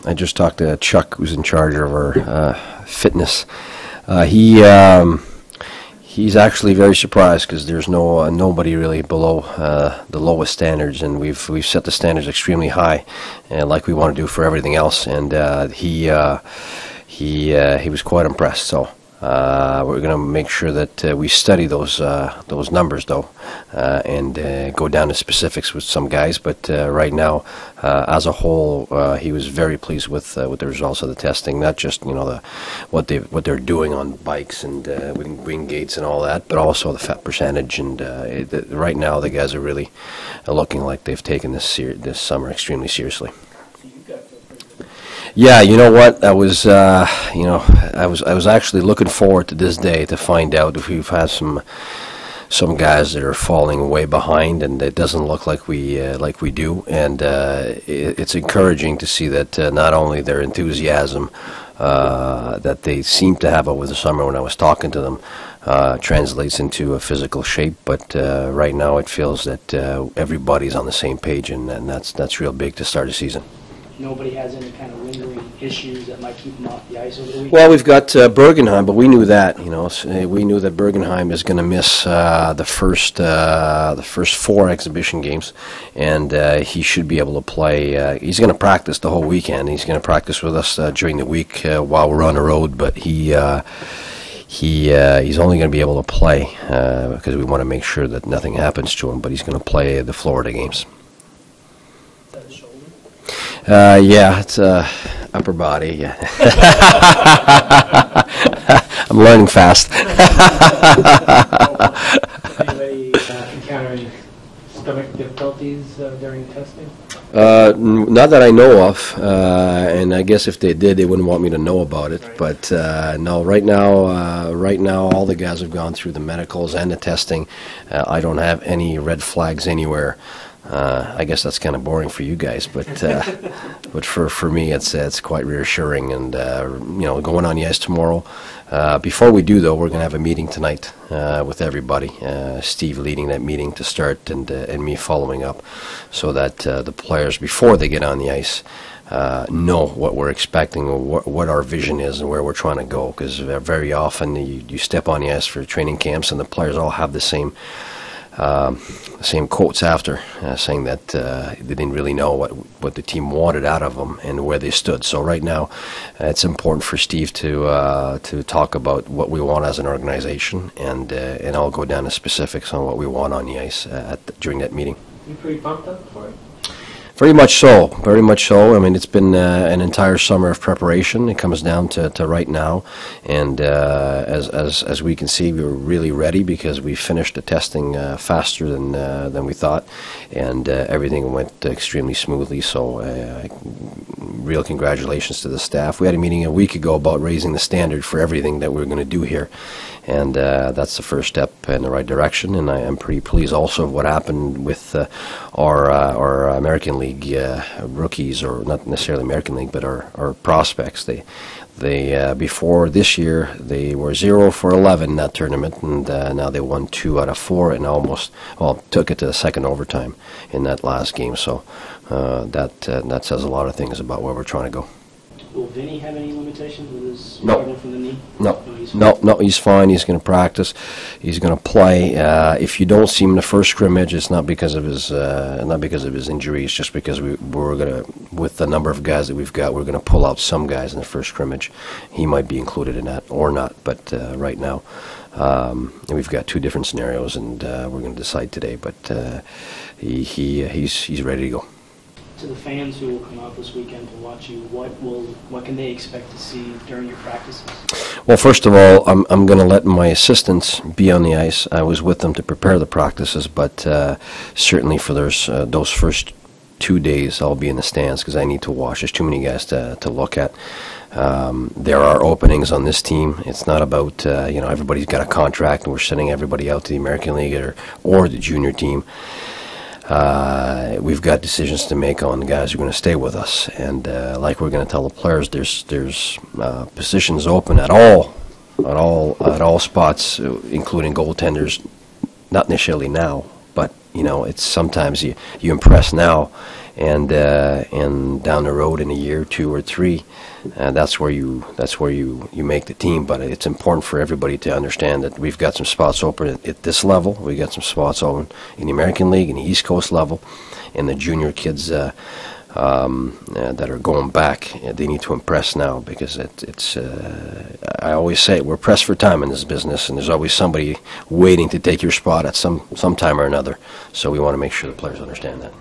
I just talked to Chuck, who's in charge of our fitness. He's actually very surprised because there's nobody really below the lowest standards, and we've set the standards extremely high, like we want to do for everything else. And he was quite impressed. So we're going to make sure that we study those numbers, though, and go down to specifics with some guys. But right now, as a whole, he was very pleased with the results of the testing. Not just what they're doing on bikes and wing gates and all that, but also the fat percentage. And right now, the guys are really looking like they've taken this summer extremely seriously. Yeah, you know what? I was actually looking forward to this day to find out if we've had some guys that are falling way behind, and it doesn't look like we do. And it's encouraging to see that not only their enthusiasm that they seem to have over the summer when I was talking to them translates into a physical shape, but right now it feels that everybody's on the same page, and that's real big to start a season. Nobody has any kind of lingering issues that might keep them off the ice over the weekend? Well, we've got Bergenheim, but we knew that. We knew that Bergenheim is going to miss the first 4 exhibition games, and he should be able to play. He's going to practice the whole weekend. He's going to practice with us during the week while we're on the road, but he's only going to be able to play because we want to make sure that nothing happens to him. But he's going to play the Florida games. Yeah, it's upper body. Yeah. I'm learning fast. Anybody encountering stomach difficulties during testing? Not that I know of, and I guess if they did, they wouldn't want me to know about it. Right. But no, right now, all the guys have gone through the medicals and the testing. I don't have any red flags anywhere. I guess that's kind of boring for you guys, but for me, it's quite reassuring. And going on the ice tomorrow. Before we do, though, we're going to have a meeting tonight with everybody. Steve leading that meeting to start, and me following up, so that the players, before they get on the ice, know what we're expecting, or what our vision is, and where we're trying to go. Because very often you step on the ice for training camps, and the players all have the same quotes after, saying that they didn't really know what the team wanted out of them and where they stood. So right now, it's important for Steve to talk about what we want as an organization, and I'll go down to specifics on what we want on the ice during that meeting. You pretty pumped up for it? Very much so. Very much so. I mean, it's been an entire summer of preparation. It comes down to right now, and as we can see, we were really ready because we finished the testing faster than we thought, and everything went extremely smoothly. So, real congratulations to the staff. We had a meeting a week ago about raising the standard for everything that we're going to do here, and that's the first step in the right direction. And I am pretty pleased also of what happened with our American League rookies, or not necessarily American League, but our prospects. They before this year, they were 0 for 11 in that tournament, and now they won 2 out of 4 and took it to the second overtime in that last game. So that says a lot of things about where we're trying to go. Will Vinny have any limitations with his No. from the knee? No, he's fine. He's going to practice. He's going to play. If you don't see him in the first scrimmage, it's not because of his injury. It's just because we're going to, with the number of guys that we've got, we're going to pull out some guys in the first scrimmage. He might be included in that or not. But right now, we've got 2 different scenarios, and we're going to decide today. But he's ready to go. To the fans who will come out this weekend to watch you, what can they expect to see during your practices? Well, first of all, I'm going to let my assistants be on the ice. I was with them to prepare the practices, but certainly for those first 2 days, I'll be in the stands because I need to watch. There's too many guys to look at. There are openings on this team. It's not about everybody's got a contract and we're sending everybody out to the American League or the junior team. We've got decisions to make on the guys who are going to stay with us, and like we're going to tell the players, there's positions open at all spots, including goaltenders. Not necessarily now, but you know, it's sometimes you impress now, and down the road in a year, 2 or 3, that's where you make the team. But it's important for everybody to understand that we've got some spots open at this level. We got some spots open in the American League, in the East Coast level, and the junior kids that are going back. They need to impress now, because it's. I always say we're pressed for time in this business, and there's always somebody waiting to take your spot at some time or another. So we want to make sure the players understand that.